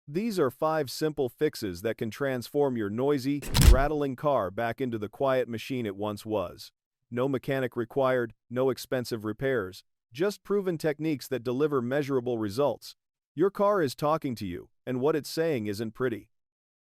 These are 5 simple fixes that can transform your noisy, rattling car back into the quiet machine it once was. No mechanic required, no expensive repairs, just proven techniques that deliver measurable results. Your car is talking to you, and what it's saying isn't pretty.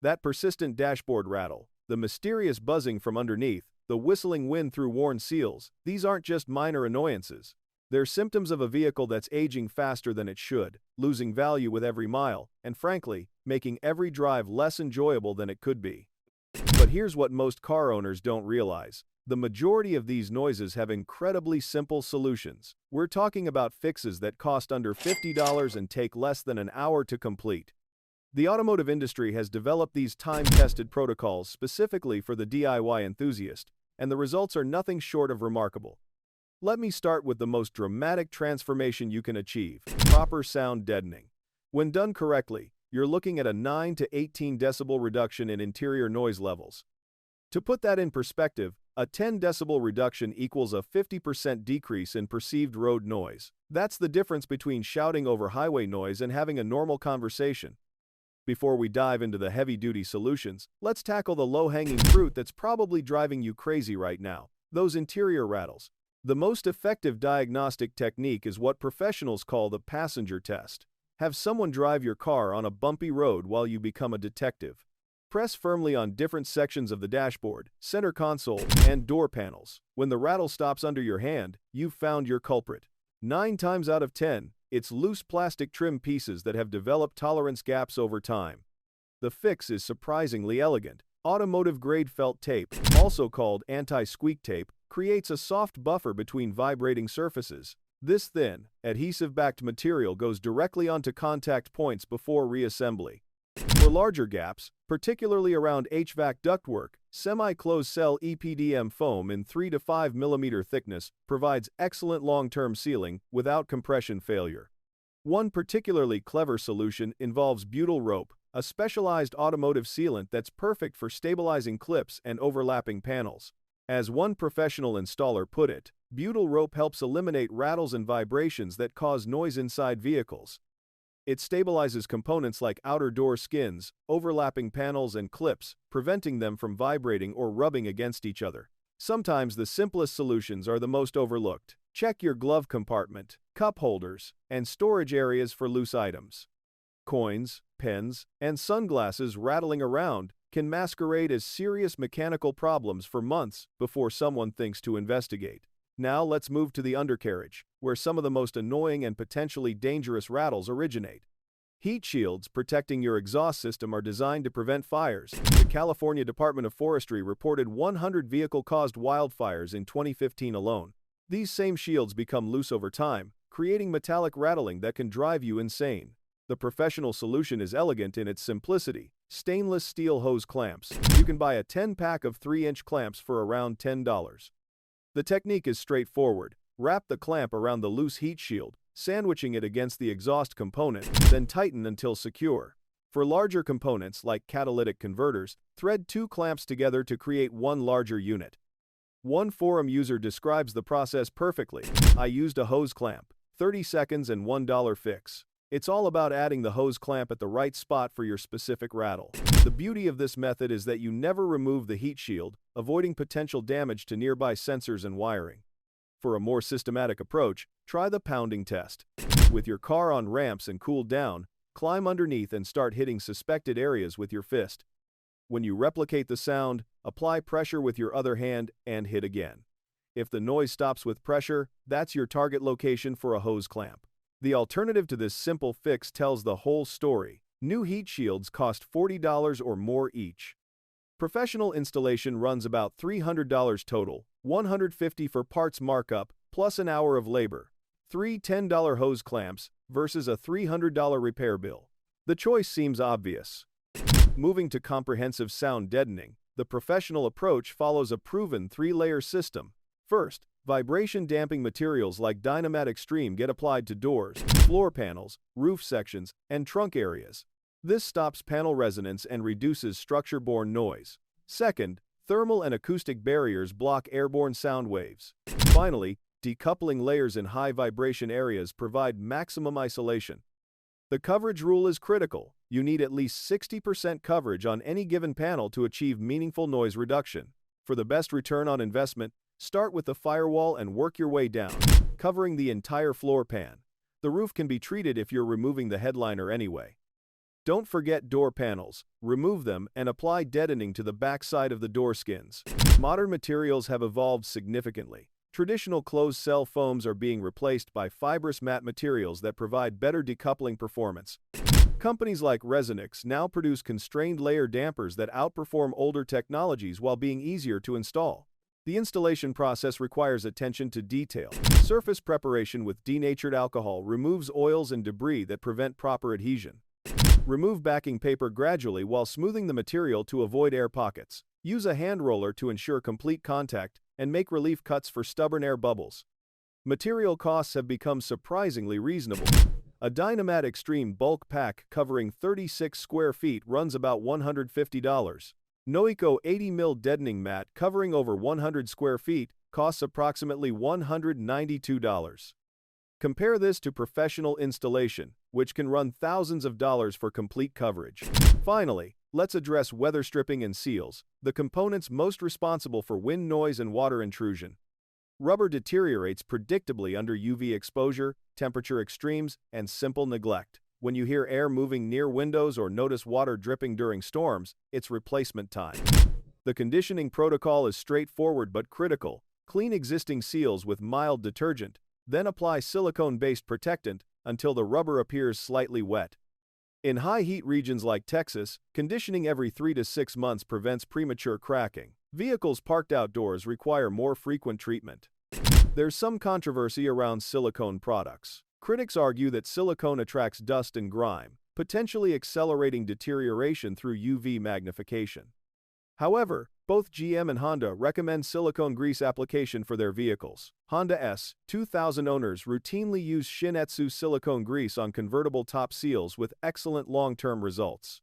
That persistent dashboard rattle, the mysterious buzzing from underneath, the whistling wind through worn seals, these aren't just minor annoyances. They're symptoms of a vehicle that's aging faster than it should, losing value with every mile, and frankly, making every drive less enjoyable than it could be. But here's what most car owners don't realize. The majority of these noises have incredibly simple solutions. We're talking about fixes that cost under $50 and take less than an hour to complete. The automotive industry has developed these time-tested protocols specifically for the DIY enthusiast, and the results are nothing short of remarkable. Let me start with the most dramatic transformation you can achieve: proper sound deadening. When done correctly, you're looking at a 9 to 18 decibel reduction in interior noise levels. To put that in perspective, a 10 decibel reduction equals a 50% decrease in perceived road noise. That's the difference between shouting over highway noise and having a normal conversation. Before we dive into the heavy-duty solutions, let's tackle the low-hanging fruit that's probably driving you crazy right now: those interior rattles. The most effective diagnostic technique is what professionals call the passenger test. Have someone drive your car on a bumpy road while you become a detective. Press firmly on different sections of the dashboard, center console, and door panels. When the rattle stops under your hand, you've found your culprit. 9 times out of 10, it's loose plastic trim pieces that have developed tolerance gaps over time. The fix is surprisingly elegant. Automotive-grade felt tape, also called anti-squeak tape, creates a soft buffer between vibrating surfaces. This thin, adhesive-backed material goes directly onto contact points before reassembly. For larger gaps, particularly around HVAC ductwork, semi-closed cell EPDM foam in 3 to 5 mm thickness provides excellent long-term sealing without compression failure. One particularly clever solution involves butyl rope, a specialized automotive sealant that's perfect for stabilizing clips and overlapping panels. As one professional installer put it, butyl rope helps eliminate rattles and vibrations that cause noise inside vehicles. It stabilizes components like outer door skins, overlapping panels, and clips, preventing them from vibrating or rubbing against each other. Sometimes the simplest solutions are the most overlooked. Check your glove compartment, cup holders, and storage areas for loose items. Coins, pens, and sunglasses rattling around can masquerade as serious mechanical problems for months before someone thinks to investigate. Now let's move to the undercarriage, where some of the most annoying and potentially dangerous rattles originate. Heat shields protecting your exhaust system are designed to prevent fires. The California Department of Forestry reported 100 vehicle-caused wildfires in 2015 alone. These same shields become loose over time, creating metallic rattling that can drive you insane. The professional solution is elegant in its simplicity: stainless steel hose clamps. You can buy a 10-pack of 3-inch clamps for around $10. The technique is straightforward. Wrap the clamp around the loose heat shield, sandwiching it against the exhaust component, then tighten until secure. For larger components like catalytic converters, thread 2 clamps together to create one larger unit. One forum user describes the process perfectly: "I used a hose clamp, 30 seconds and $1 fix." It's all about adding the hose clamp at the right spot for your specific rattle. The beauty of this method is that you never remove the heat shield, avoiding potential damage to nearby sensors and wiring. For a more systematic approach, try the pounding test. With your car on ramps and cooled down, climb underneath and start hitting suspected areas with your fist. When you replicate the sound, apply pressure with your other hand and hit again. If the noise stops with pressure, that's your target location for a hose clamp. The alternative to this simple fix tells the whole story. New heat shields cost $40 or more each. Professional installation runs about $300 total, $150 for parts markup, plus an hour of labor. 3 $10 hose clamps versus a $300 repair bill. The choice seems obvious. Moving to comprehensive sound deadening, the professional approach follows a proven 3-layer system. First, vibration-damping materials like Dynamat Extreme get applied to doors, floor panels, roof sections, and trunk areas. This stops panel resonance and reduces structure-borne noise. Second, thermal and acoustic barriers block airborne sound waves. Finally, decoupling layers in high vibration areas provide maximum isolation. The coverage rule is critical. You need at least 60% coverage on any given panel to achieve meaningful noise reduction. For the best return on investment, start with the firewall and work your way down, covering the entire floor pan. The roof can be treated if you're removing the headliner anyway. Don't forget door panels. Remove them and apply deadening to the back side of the door skins. Modern materials have evolved significantly. Traditional closed-cell foams are being replaced by fibrous matte materials that provide better decoupling performance. Companies like Resonix now produce constrained layer dampers that outperform older technologies while being easier to install. The installation process requires attention to detail. Surface preparation with denatured alcohol removes oils and debris that prevent proper adhesion. Remove backing paper gradually while smoothing the material to avoid air pockets. Use a hand roller to ensure complete contact and make relief cuts for stubborn air bubbles. Material costs have become surprisingly reasonable. A Dynamat Extreme bulk pack covering 36 square feet runs about $150. Noeco 80mm deadening mat covering over 100 square feet costs approximately $192. Compare this to professional installation, which can run thousands of dollars for complete coverage. Finally, let's address weather stripping and seals, the components most responsible for wind noise and water intrusion. Rubber deteriorates predictably under UV exposure, temperature extremes, and simple neglect. When you hear air moving near windows or notice water dripping during storms, it's replacement time. The conditioning protocol is straightforward but critical. Clean existing seals with mild detergent, then apply silicone-based protectant until the rubber appears slightly wet. In high heat regions like Texas, conditioning every 3 to 6 months prevents premature cracking. Vehicles parked outdoors require more frequent treatment. There's some controversy around silicone products. Critics argue that silicone attracts dust and grime, potentially accelerating deterioration through UV magnification. However, both GM and Honda recommend silicone grease application for their vehicles. Honda S2000 owners routinely use Shin-Etsu silicone grease on convertible top seals with excellent long-term results.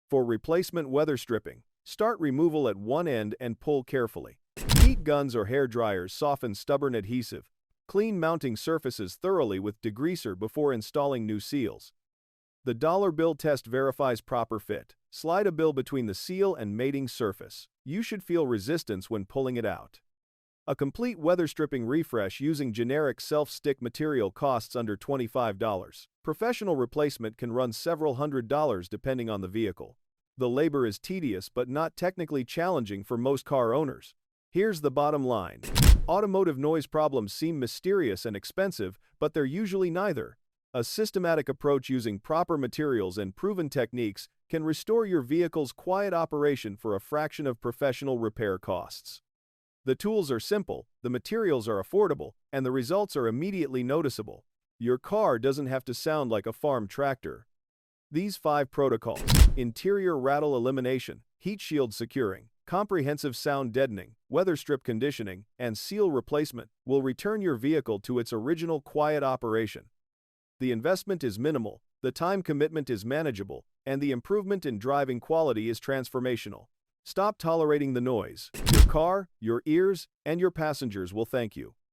For replacement weather stripping, start removal at one end and pull carefully. Heat guns or hair dryers soften stubborn adhesive. Clean mounting surfaces thoroughly with degreaser before installing new seals. The dollar bill test verifies proper fit. Slide a bill between the seal and mating surface. You should feel resistance when pulling it out. A complete weather stripping refresh using generic self-stick material costs under $25. Professional replacement can run several $100s depending on the vehicle. The labor is tedious but not technically challenging for most car owners. Here's the bottom line. Automotive noise problems seem mysterious and expensive, but they're usually neither. A systematic approach using proper materials and proven techniques can restore your vehicle's quiet operation for a fraction of professional repair costs. The tools are simple, the materials are affordable, and the results are immediately noticeable. Your car doesn't have to sound like a farm tractor. These 5 protocols: interior rattle elimination, heat shield securing, comprehensive sound deadening, weather strip conditioning, and seal replacement, will return your vehicle to its original quiet operation. The investment is minimal, the time commitment is manageable, and the improvement in driving quality is transformational. Stop tolerating the noise. Your car, your ears, and your passengers will thank you.